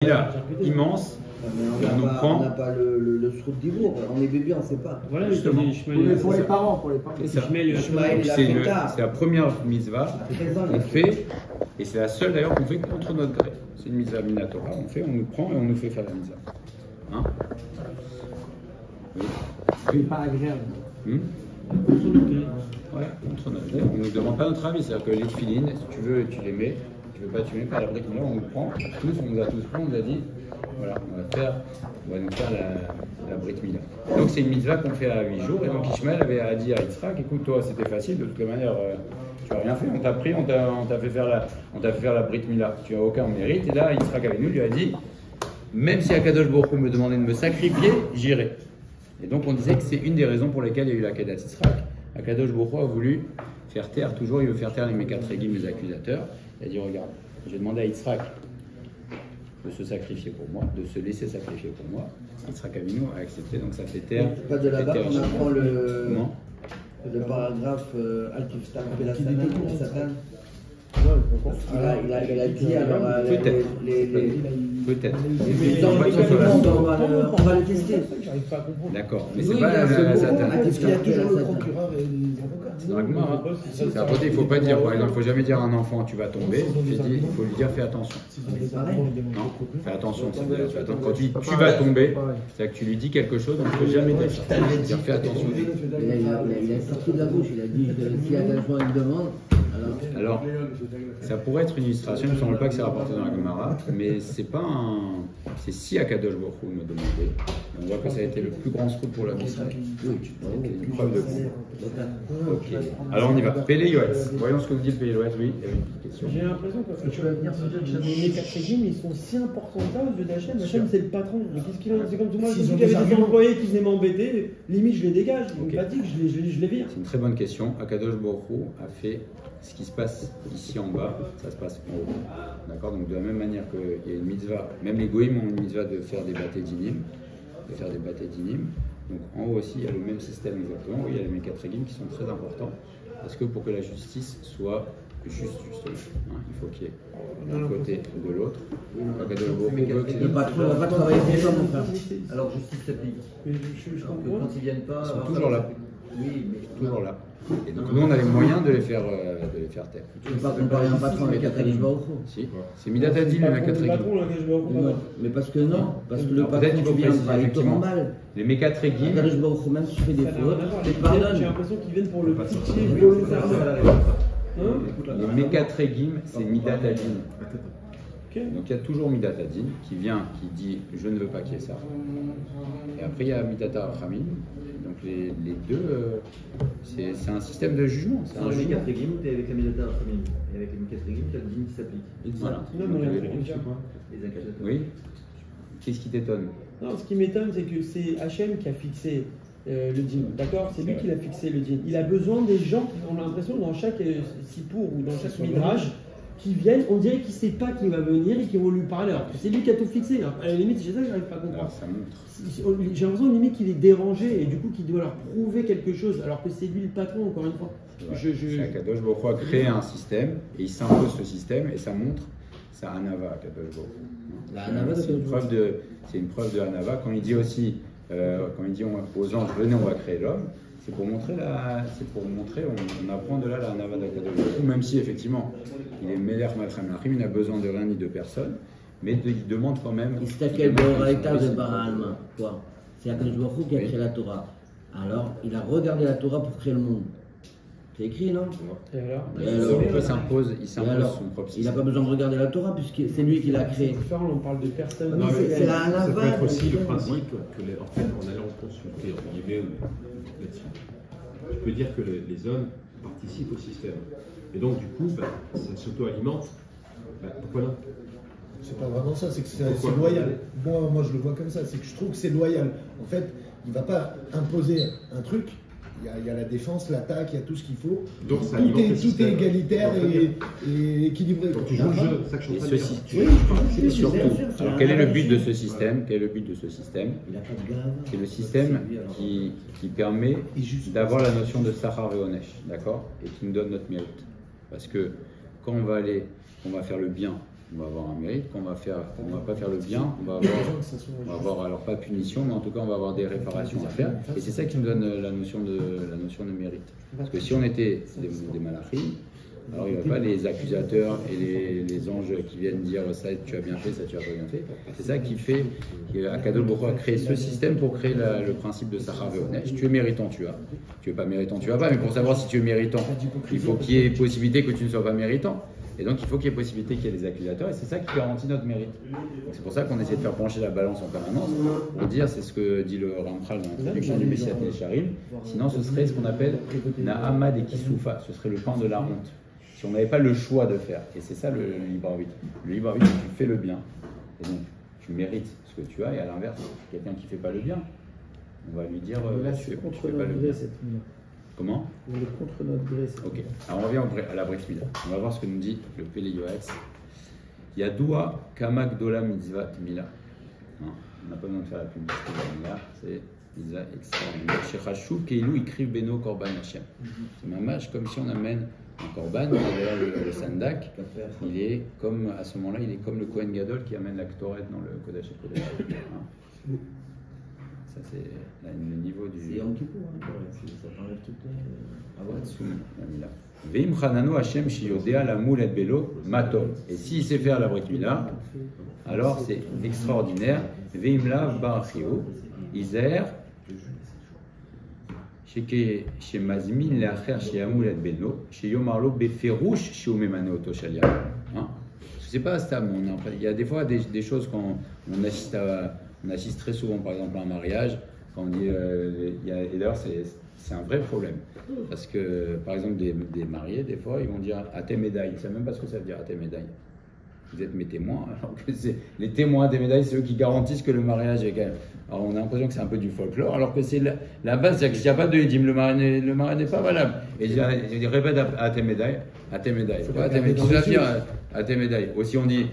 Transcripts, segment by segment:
Il a immense, on nous prend. On n'a pas le srout d'Ivour, on est bébé, on ne sait pas. Voilà, justement. mais pour les parents, C'est Ishmael, la première mitzvah qu'on fait, et c'est la seule d'ailleurs qu'on fait contre notre gré. C'est une mitzvah minatora, on nous prend et on nous fait faire la mitzvah. Hein? Oui. C'est pas agréable. Ouais, contre notre gré. On ne nous demande pas notre avis, c'est-à-dire que les tefilines, si tu veux, tu les mets. Tu veux pas, tu mets pas la brique, mais là on nous prend tous, on nous a tous pris, on nous a dit, voilà, on va nous faire la brique mila. Donc c'est une mitzvah qu'on fait à 8 jours, et donc Ishmael avait dit à Yitzhak, écoute toi c'était facile, de toute manière, tu n'as rien fait, on t'a pris, on t'a fait faire la brique mila, tu n'as aucun mérite, et là Yitzhak avec nous lui a dit, même si Akadosh Baruch Hu me demandait de me sacrifier, j'irai. Et donc on disait que c'est une des raisons pour lesquelles il y a eu la Kedat Yitzhak. Akadosh Baruch Hu a voulu faire taire, toujours il veut faire taire les Mekatregim, les accusateurs. Il a dit, regarde, j'ai demandé à Yitzhak de se sacrifier pour moi, de se laisser sacrifier pour moi. Yitzhak Avinu a accepté, donc ça fait taire. Pas de là-bas qu'on apprend Comment le paragraphe Al-Tuftar Satan. Il a dit alors peut-être. On va le tester. D'accord, mais c'est pas la Satan. Il y a toujours le procureur et les avocats. C'est un côté, il ne faut pas dire, par exemple, il ne faut jamais dire à un enfant tu vas tomber, il faut lui dire fais attention. Non, fais attention, quand tu dis tu vas tomber, c'est-à-dire que tu lui dis quelque chose, donc il ne faut jamais dire ça. Dire fais attention. Il a sorti de la bouche, il a dit s'il y a quelqu'un qui me demande. Alors, ça pourrait être une illustration, il ne me semble pas que c'est rapporté dans la Gemara, mais c'est pas un. C'est si Akadosh Baruch Hu me demandait. On voit que ça a été le plus grand scoop pour la Mishnah. Une preuve de coup. Ok. Alors on y va. Pélé Yoetz. Voyons ce que vous dit le Pélé Yoetz. Oui, il y avait une petite question. J'ai l'impression que tu vas venir se dire que les Mekatregim, ils sont si importants aux yeux d'Hachem. Hachem, c'est le patron. Mais qu'est-ce qu'il a? C'est comme tout le monde. Si j'avais des employés qui venaient m'embêter, limite je les dégage. Ils me fatiguent, je les vire. C'est une très bonne question. Akadosh Baruch Hu a fait ce qui se passe ici en bas, ça se passe en haut. D'accord? Donc de la même manière qu'il y a une mitzvah, même les goïms ont une mitzvah de faire des bâtés dinim, donc en haut aussi il y a le même système exactement, oui, il y a les Mekatregim qui sont très importants, parce que pour que la justice soit juste, justement, il faut qu'il y ait d'un côté ou de l'autre. Le patron ne va pas travailler pour ça, mon frère. Alors justice s'applique. Quand ils viennent pas. Ils sont toujours là. Oui, mais toujours là. Et donc nous on a les moyens de les faire taire. Tu ne peux pas comparer un patron avec un Kadosh Baruch Hu. Si, c'est Midatadil le Mekatregim. Mais parce que non, parce que le patron qui vient il te rend mal. Les Mekatregim. Kadosh Baruch Hu, même si tu fais des fautes, tu te pardonnes. J'ai l'impression qu'ils viennent pour le pitié volontairement. Les Mekatregim, c'est Midatadin. Donc il y a toujours Midatadin qui vient, qui dit je ne veux pas qu'il y ait ça. Et après il y a Midata Rachamim. Donc les deux, c'est un système de jugement. C'est un jugement. Tu es avec la Midata Rachamim. Et avec les Mekatregim, tu as le dîme qui s'applique. Voilà. Les accusateurs. Oui. Qu'est-ce qui t'étonne? Non, ce qui m'étonne, c'est que c'est Hachem qui a fixé le dîme. D'accord? C'est lui qui l'a fixé le dîme. Il a besoin des gens, on a l'impression, dans chaque sipour ou dans chaque midrash, qui viennent, on dirait qu'il ne sait pas qui va venir et qui vont lui parler. Alors, c'est lui qui a tout fixé. Alors, à la limite, c'est ça que je n'arrive pas à comprendre. Alors, ça montre. J'ai l'impression limite qu'il est dérangé et du coup qu'il doit leur prouver quelque chose, alors que c'est lui le patron, encore une fois. Akadosh Baruch Hu a créé un système et il s'impose ce système et ça montre sa Hanava, Akadosh Baruch Hu. C'est une preuve de Hanava. Quand il dit aussi, quand il dit aux anges, venez, on va créer l'homme. C'est pour montrer, on apprend de là la Hanava d'Akadosh Baruch Hu, même si effectivement il est Melech Malchem Lachim, il n'a besoin de rien ni de personne, mais il demande quand même. Il s'appelle Boraïta de Baralma. Quoi? C'est Akadosh Baruch Hu qui a créé la Torah. Alors, il a regardé la Torah pour créer le monde. C'est écrit, non? Il s'impose son propre système. Il n'a pas besoin de regarder la Torah puisque c'est lui qui l'a créé. On parle de personne. C'est la Hanava. Ça peut être aussi le principe que, en fait, en allant consulter, entre guillemets, là-dessus, je peux dire que les hommes participent au système. Et donc, du coup, ça s'auto-alimente. Pourquoi non? C'est pas vraiment ça, c'est que c'est loyal. Moi, je le vois comme ça, c'est que je trouve que c'est loyal. En fait, il ne va pas imposer un truc. Il y a la défense, l'attaque, il y a tout ce qu'il faut. Donc, tout est égalitaire et équilibré. Donc tu joues le jeu, c'est ça que je suis en train de dire. Et surtout, alors quel est le but de ce système? C'est le système qui permet d'avoir la notion de Sachar Veonesh, d'accord? Et qui nous donne notre mérite. Parce que quand on va faire le bien on va avoir un mérite, qu'on va pas faire le bien, on va avoir alors pas punition, mais en tout cas on va avoir des réparations à faire. Et c'est ça qui nous donne la notion de mérite. Parce que si on était des malachim, alors il n'y a pas les accusateurs et les anges qui viennent dire ça tu as bien fait, ça tu as pas bien fait. C'est ça qui fait qu'Akadosh Baruch Hu a créé ce système pour créer le principe de Sachar Ve'onesh. Tu es méritant, tu as. Tu n'es pas méritant, tu as pas. Mais pour savoir si tu es méritant, il faut qu'il y ait possibilité que tu ne sois pas méritant. Et donc il faut qu'il y ait possibilité qu'il y ait des accusateurs. Et c'est ça qui garantit notre mérite. C'est pour ça qu'on essaie de faire pencher la balance en permanence pour dire, c'est ce que dit le Ramchal dans l'introduction du Messiat et Sharim. Sinon ce serait ce qu'on appelle Na'amad et Kisoufa. Ce serait le pain de la honte. Si on n'avait pas le choix de faire, et c'est ça le libre arbitre. Le libre arbitre, tu fais le bien, et donc tu mérites ce que tu as, et à l'inverse, quelqu'un qui ne fait pas le bien, on va lui dire là, tu c'est contre fais pas notre le gré bien. cette nuit. Comment? On est contre notre gré. Ok, alors on revient à la Brit Mila. On va voir ce que nous dit le Pélé Yoetz. Yadoua Kama Gdola Mitzvat Mila. On n'a pas besoin de faire la publicité de la Mila, c'est mitzvah extraordinaire. Shechashuv Keilu Ikriv Beno Korban Hashem. C'est mamage comme si on amène un korban, et d'ailleurs le sandak, il est comme, à ce moment-là, il est comme le Kohen Gadol qui amène la Ktoret dans le Kodesh et Kodesh. Ça, c'est le niveau du. C'est Yom Kippour, ça t'enlève toutes la Mila. Veim Chanano Hashem Shiyodea la Moul et Belo Matov. Et s'il sait faire la Brit Mila, alors c'est extraordinaire. Veim Lav Barachio, Iser. Chez Mazmin, l'Acher, chez Amoulet Beno, chez Yomarlo, Beferouche, chez Omemane Otochalia. Je sais pas, Stam, il y a des fois des choses quand on assiste très souvent, par exemple, à un mariage, quand on dit. Et d'ailleurs, c'est un vrai problème. Parce que, par exemple, des mariés, des fois, ils vont dire à tes médailles. Ils ne savent même pas ce que ça veut dire à tes médailles. Vous êtes mes témoins, alors que les témoins des médailles, c'est eux qui garantissent que le mariage est quand même. Alors on a l'impression que c'est un peu du folklore, alors que c'est la base, c'est qu'il n'y a pas de édime, le mariage n'est pas valable. Et je répète à tes médailles, à tes médailles. Pas à tes médailles. Tu vas dire à tes médailles. Aussi on dit,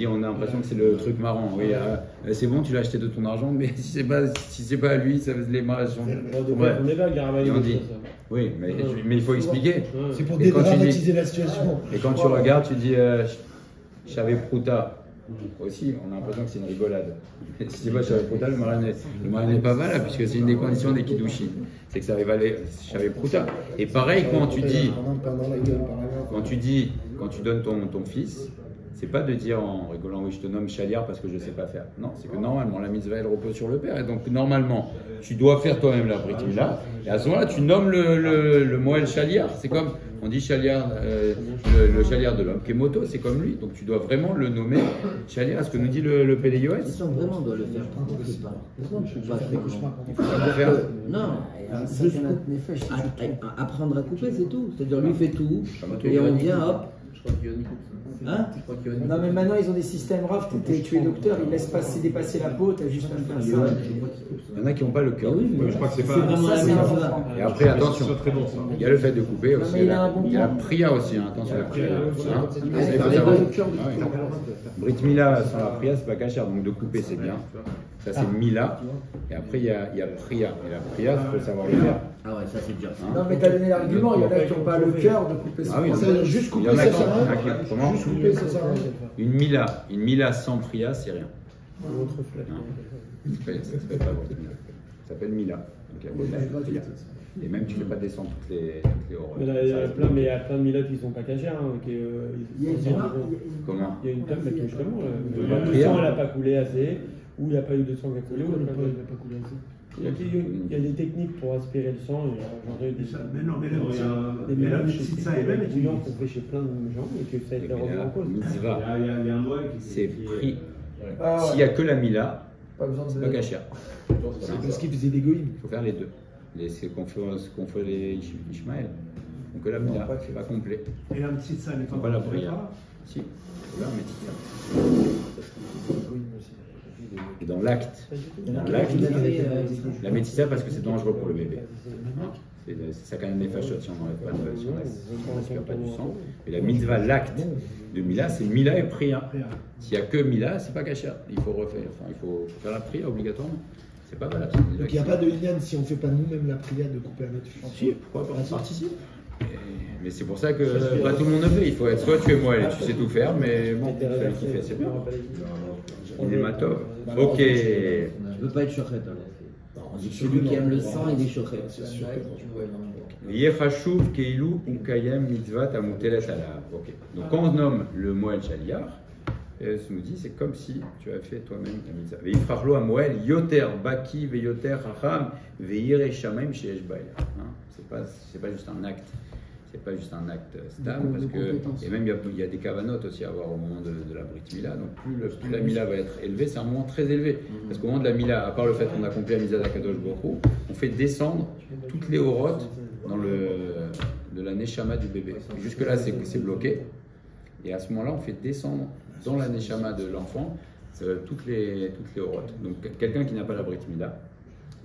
on a l'impression que c'est le truc marrant. Oui, c'est bon, tu l'as acheté de ton argent, mais si c'est pas à lui, les mariages sont. On est là, Garavani. On dit. Oui, mais il faut expliquer. C'est pour dédramatiser la situation. Et quand tu regardes, tu dis Chavé Prouta. Aussi, on a l'impression que c'est une rigolade. Si c'est pas Chavé Prouta, le mariage n'est pas valable, puisque c'est une des conditions des Kiddushin. C'est que ça valait Chavé Prouta. Et pareil, quand tu donnes ton fils, c'est pas de dire en rigolant, oui, je te nomme Chaliar parce que je sais pas faire. Non, c'est que normalement, la mitzvah, elle repose sur le père. Et donc, normalement, tu dois faire toi-même la Brit Mila. Et à ce moment-là, tu nommes le Moël Chaliar. C'est comme, on dit Chaliar, le Chaliar de l'homme qui est moto, c'est comme lui. Donc, tu dois vraiment le nommer Chaliar. Ce que nous dit le Pélé Yoetz. Ils sont vraiment doit le faire. Il faut pas le faire. Non, apprendre à couper, c'est tout. C'est-à-dire, lui fait tout. Et on vient, hop. Hein? Non mais maintenant ils ont des systèmes RAF, tu es docteur, ils laissent dépasser la peau, tu as juste à faire ça. Il y en a qui n'ont pas le cœur. Je crois que c'est pas. vraiment la même chose. Et après, attention, C'est très bon ça. il y a le fait de couper aussi. mais il a un bon Il y a la point. priya aussi, hein, attention à la priya. Hein. Ça, il faut Avec savoir. le cœur du Ah oui. Brit Mila sans la priya, c'est pas cachère, donc de couper c'est bien. Ça c'est Mila. Et après il y a priya. Et la priya, il faut savoir le faire. Ah ouais, ça c'est dur. Hein. Non mais t'as donné l'argument, il y en a qui n'ont pas le cœur de couper ça. Ah oui, Ça veut dire juste il y couper, en a ça qui- sert à il y en a rien. qui- comment Juste couper, ça sert à rien. Une Mila sans priya, c'est rien. L'autre flaque. Ça s'appelle pas Brit Mila. Ça s'appelle Mila. Donc, il y a Mila, priya. Et même tu ne fais pas descendre toutes les horreurs. Mais là, il y a plein de milotes qui ne sont pas cachères. Hein, Il y a une erreur. Comment? Il y a une table qui justement, La le prière. sang n'a pas coulé assez, ou il n'y a pas eu de sang qui a coulé, ou il n'a pas coulé assez. Il y a des techniques pour aspirer le sang et engendrer des mélanges bouillants qu'on fait chez plein de gens et que ça a été remis en cause. Mitzvah, Il y a un mois qui c'est pris. Ah S'il n'y a que la Mila, pas besoin c'est de. pas cachère. C'est parce qu'ils faisaient des goïms. Il faut faire les deux. C'est ce qu'on fait les Ishmaël. Donc la Mila, c'est pas complet. Et la petite salle Faut pas la prière. Si, faut faire un métissa. Et dans l'acte, la métissa parce que c'est dangereux pour le bébé. Hein. C'est ça quand même les fachos si on n'enlève pas de, si on n'aspire pas du sang. Et la mitzvah, l'acte de Mila, c'est Mila et priya. S'il n'y a que Mila, c'est pas cachère. Il faut refaire. Enfin, il faut faire la prière obligatoirement. C'est pas valable. Donc il n'y a pas de lien si on ne fait pas nous-mêmes la prière de couper à notre fils. Si, pourquoi pas, on participe. Et mais c'est pour ça que pas tout le monde le fait. Il faut être soit tu es Moël et tu sais tout faire, mais bon, celui qui fait, c'est bien. Il est matov. Ok. Tu peux pas être shochet alors. On dit que celui qui aime le sang, il est shochet. Yechashuv keilu ukayem mitzvat amutelet alav. Ok. Donc quand on nomme le Moël Shaliach, ça nous dit c'est comme si tu as fait toi-même la mitzvah. Veifrachlo a Moël yoter baki veyoter chacham veire shamaim sheyesh bayah. C'est pas juste un acte. C'est pas juste un acte stam, parce que, et même il y a des kavanotes aussi à avoir au moment de la Brit Mila, donc plus la Mila va être élevée, c'est un moment très élevé, parce qu'au moment de la Mila, à part le fait qu'on accomplit la Misa d'Akadosh Baruch Hu, on fait descendre toutes les orotes de la neshama du bébé. Jusque là c'est bloqué, et à ce moment-là on fait descendre dans la neshama de l'enfant toutes les orotes. Donc quelqu'un qui n'a pas la Brit Mila,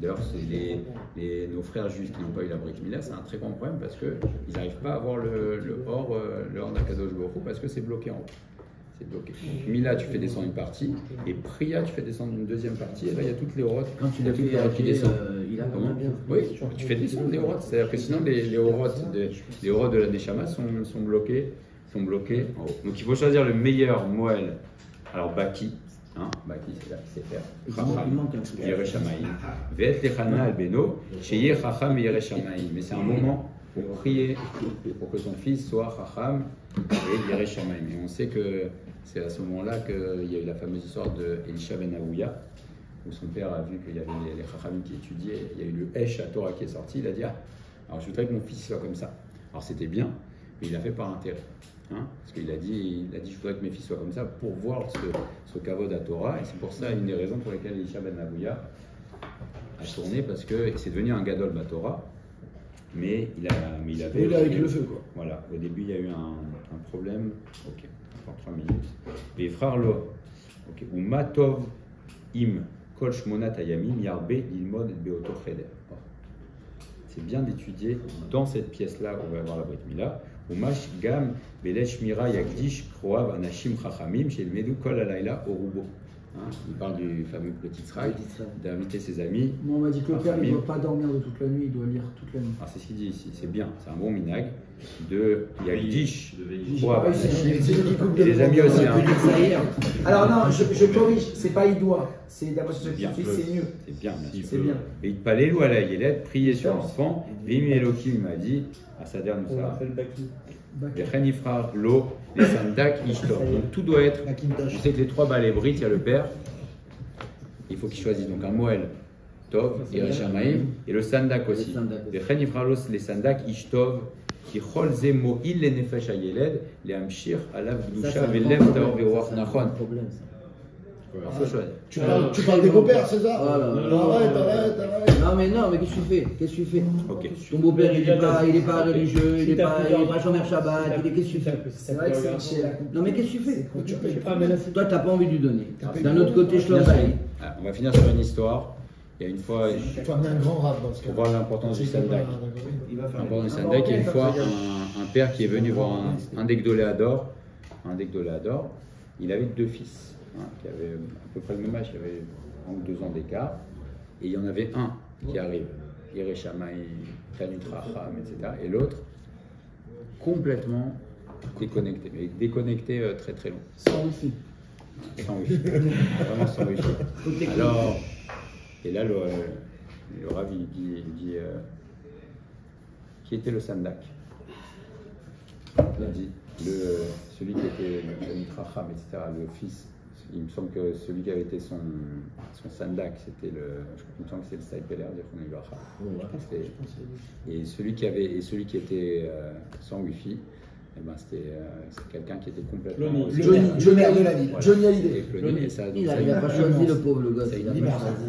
d'ailleurs, c'est nos frères juifs qui n'ont pas eu la Brit Mila, c'est un très grand problème parce qu'ils n'arrivent pas à avoir le hors d'Akadosh Baruch Hu parce que c'est bloqué en haut. C'est bloqué. Donc, Mila, tu fais descendre une partie, et Priya, tu fais descendre une deuxième partie, et là, il y a toutes les orotes. Quand tu l'as fait, qui descendent. il a vraiment bien. Oui, tu fais descendre les orotes. C'est-à-dire que sinon, les orotes de la Neshama sont bloquées en haut. Donc, il faut choisir le meilleur Moël. Alors, Baki. Baki, c'est là qu'il sait faire. Chacham, Yereshamaï. Ve'et lechana albeno, sheyeh chacham Yereshamaï. Mais c'est un moment pour prier pour que son fils soit chacham et Yereshamaï. Et on sait que c'est à ce moment-là qu'il y a eu la fameuse histoire de Elisha ben Avouya, où son père a vu qu'il y avait les chachamim qui étudiaient. Il y a eu le Esh à Torah qui est sorti. Il a dit alors je voudrais que mon fils soit comme ça. Alors c'était bien, mais il l'a fait par intérêt. Parce qu'il a dit, je voudrais que mes fils soient comme ça pour voir ce kavod à Torah, et c'est pour ça une des raisons pour lesquelles Elisha ben Avouya a tourné, parce que c'est devenu un gadol Torah, mais il avait. Il avec le feu, quoi. Voilà, au début il y a eu un problème. Ok, encore 3 minutes. Et frère Lo, ok, ou Matov im kol shmonat ayamim yarbe ilmod beoto cheder. C'est bien d'étudier dans cette pièce-là où on va avoir la Brit Mila. Umash gam belesh mira yakdish kroav anashim chachamim shel medu kol alayla orubo. Il parle du fameux petit Israël, d'inviter ses amis. Moi, on m'a dit que le père ne doit pas dormir de toute la nuit, il doit lire toute la nuit. C'est ce qu'il dit ici, c'est bien, c'est un bon minag de yakdish Ouais, kroav anashim. c'est Les amis aussi. Alors non, je corrige, c'est pas il doit, c'est d'après ce que tu dis, c'est mieux. C'est bien, merci. C'est bien. Et il parlait à la Yeled, prier sur l'enfant. Vim Elohim m'a dit, à sa dernière On Moussa, appelle Baki. les Chenifrar, l'eau, les Sandak, Ishtor. Donc tout doit être. Je sais que les 3 balais brites, il y a le père. Il faut qu'il choisisse donc un Moël, Tov, Yereshamaim, et le Sandak aussi. Les Chenifrar, les Sandak, Ishtov, qui cholze mo'il les nefesh à Yeled, les Amshir, alav gdusha, velev taor ve'oach nachon. Il faut choisir. Tu parles des beaux-pères, c'est ça? Arrête. Non, mais qu'est-ce que tu fais? Ok. Ton beau-père, il est pas religieux, il est pas chômeur Shabbat, qu'est-ce que tu fais? C'est vrai que c'est chier. Non, mais qu'est-ce que tu fais? Toi, t'as pas envie de lui donner. D'un autre côté, Shlomo Baï. On va finir sur une histoire. Il y a une fois, Il faut amener un grand rap dans ce cas. pour voir l'importance du Sandak. L'importance du Sandak, il y a une fois un père qui est venu voir un des Gdoléador. Il avait 2 fils. Qui avait à peu près le même âge, il y avait 1 ou 2 ans d'écart, et il y en avait un qui arrive, Yereshamaï, Tanut Racham, etc., et l'autre complètement déconnecté, mais déconnecté très très long. Sans wifi. Sans wifi. Vraiment sans wifi. Alors, et là le Rav il dit qui était le Sandak? Il dit celui qui était le Tanut Racham, etc., le fils. Il me semble que celui qui avait été son Sandak, c'était il me semble que c'est le Saïpeler, et celui qui était sans Wi-Fi, c'est quelqu'un qui était complètement. Johnny Hallyday. Il n'a pas choisi le pauvre, le gosse.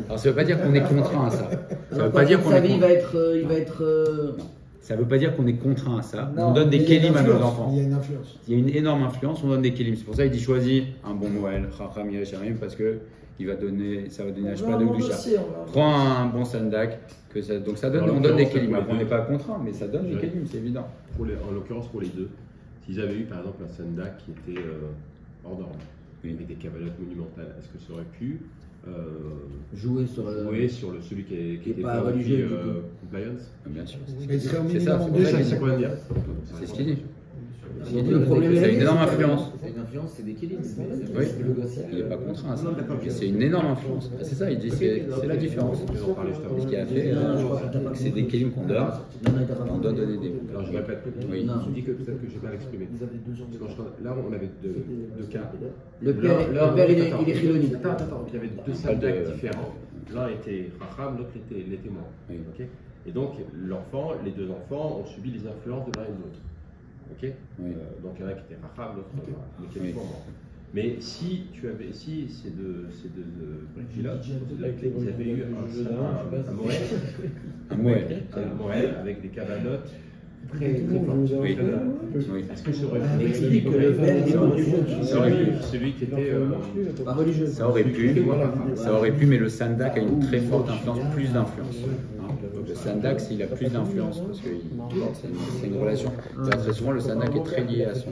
Alors ça ne veut pas dire qu'on est contraint à ça. Ça veut pas dire qu'on sa est vie, il va être. Non. Ça ne veut pas dire qu'on est contraint à ça. Non, on donne des kélim à nos enfants. Il y a une influence. Il y a une énorme influence, on donne des kélim. C'est pour ça qu'il dit choisis un bon Moël, Chacham Yereshamaim, parce que ça va donner Ashpa de Gdusha. Prends un bon Sandak, donc ça donne, on donne des kélim. Après, on n'est pas contraint, mais ça donne des kélim, c'est évident. En l'occurrence, pour les deux, s'ils avaient eu par exemple un Sandak qui était hors norme, avec des cavalettes monumentales, est-ce que ça aurait pu Jouer sur celui qui est pas religieux du tout. compliance. Bien sûr. Mais c'est un C'est ça, minimum c'est pour ça de qu'il C'est quoi dire? C'est ce qu'il dit. Le problème, C'est une énorme influence. C'est une influence, c'est d'équilibre. Oui, il n'est pas contraint à ça. Et c'est une énorme influence. C'est ça, il dit, c'est la différence. Ce qu'il a fait, c'est des kélim qu'on donne, on doit donner des. Alors je répète, Oui. je dis que peut-être que j'ai mal exprimé. Là, on avait deux cas. Le père, il est chiloni. Attends, il y avait deux syndics différents. L'un était Raham, l'autre l'était moins. Oui. Okay, et donc, les deux enfants ont subi les influences de l'un et de l'autre. Okay, Oui. donc, il y en a qui étaient Raham, l'autre n'était Oui. pas moins. Mais si ces deux Brigilottes, ils avaient eu un Moël avec des cavanotes très fortes. Oui. Oui. Est-ce que ça aurait Mais pu explique que le père est pas religieux. Ça aurait pu. celui qui était Pas religieux. Ça aurait pu, mais le Sandak a une très forte influence, plus d'influence. Le Sandak, il a plus d'influence parce que c'est une relation. Très souvent, le Sandak est très lié à son.